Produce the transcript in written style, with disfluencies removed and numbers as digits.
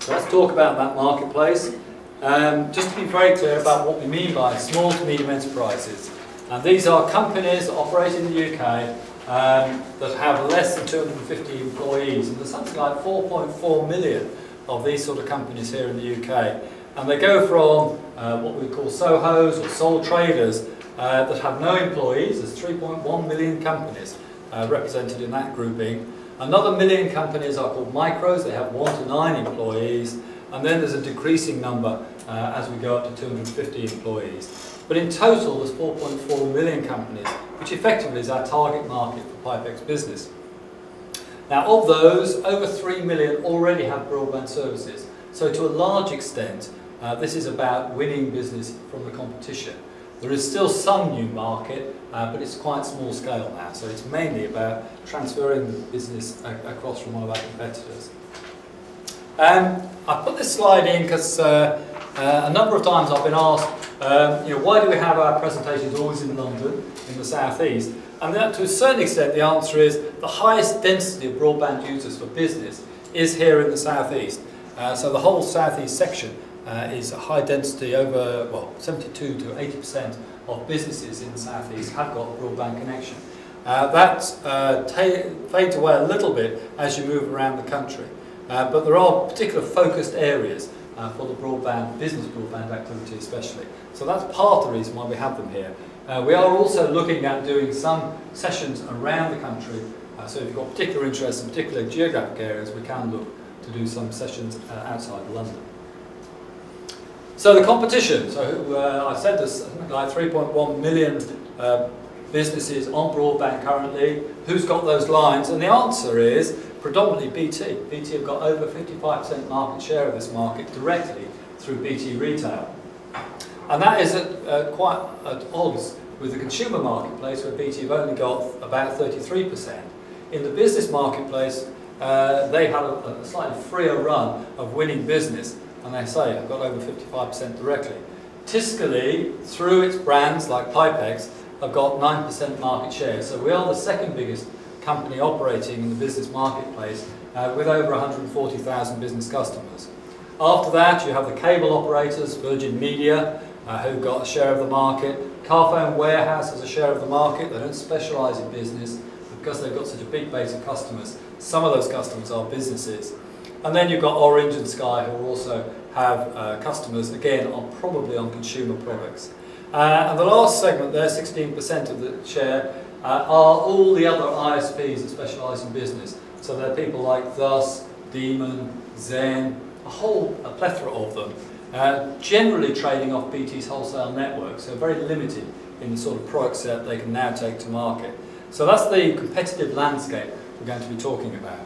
So let's talk about that marketplace. Just to be very clear about what we mean by small to medium enterprises. And these are companies that operate in the UK that have less than 250 employees. And there's something like 4.4 million of these sort of companies here in the UK. And they go from what we call SOHOs or sole traders that have no employees. There's 3.1 million companies represented in that grouping. Another million companies are called micros. They have 1 to 9 employees. And then there's a decreasing number as we go up to 250 employees. But in total, there's 4.4 million companies, which effectively is our target market for Pipex Business. Now, of those, over 3 million already have broadband services. So to a large extent, this is about winning business from the competition. There is still some new market, but it's quite small scale now. So it's mainly about transferring the business across from one of our competitors. I put this slide in because a number of times I've been asked, why do we have our presentations always in London, in the South East? And that, to a certain extent, the answer is the highest density of broadband users for business is here in the South East. So the whole South East section is a high density, over 72 to 80% of businesses in the South East have got a broadband connection. That fades away a little bit as you move around the country. But there are particular focused areas for the business broadband activity especially. So that's part of the reason why we have them here. We are also looking at doing some sessions around the country. So if you've got particular interests in particular geographic areas, we can look to do some sessions outside of London. So the competition. So I said there's something like 3.1 million businesses on broadband currently. Who's got those lines? And the answer is predominantly BT. BT have got over 55% market share of this market directly through BT Retail. And that is quite at odds with the consumer marketplace, where BT have only got about 33%. In the business marketplace, they had a slightly freer run of winning business, and they say have got over 55% directly. Tiscali, through its brands like Pipex, have got 9% market share. So we are the second biggest company operating in the business marketplace with over 140,000 business customers. After that, you have the cable operators, Virgin Media, who've got a share of the market. Carphone Warehouse has a share of the market. They don't specialise in business, but because they've got such a big base of customers, some of those customers are businesses. And then you've got Orange and Sky, who also have customers, again, probably on consumer products. And the last segment there, 16% of the share, are all the other ISPs that specialise in business. So there are people like Thus, Demon, Zen, a plethora of them, generally trading off BT's wholesale network, so very limited in the sort of product set they can now take to market. So that's the competitive landscape we're going to be talking about.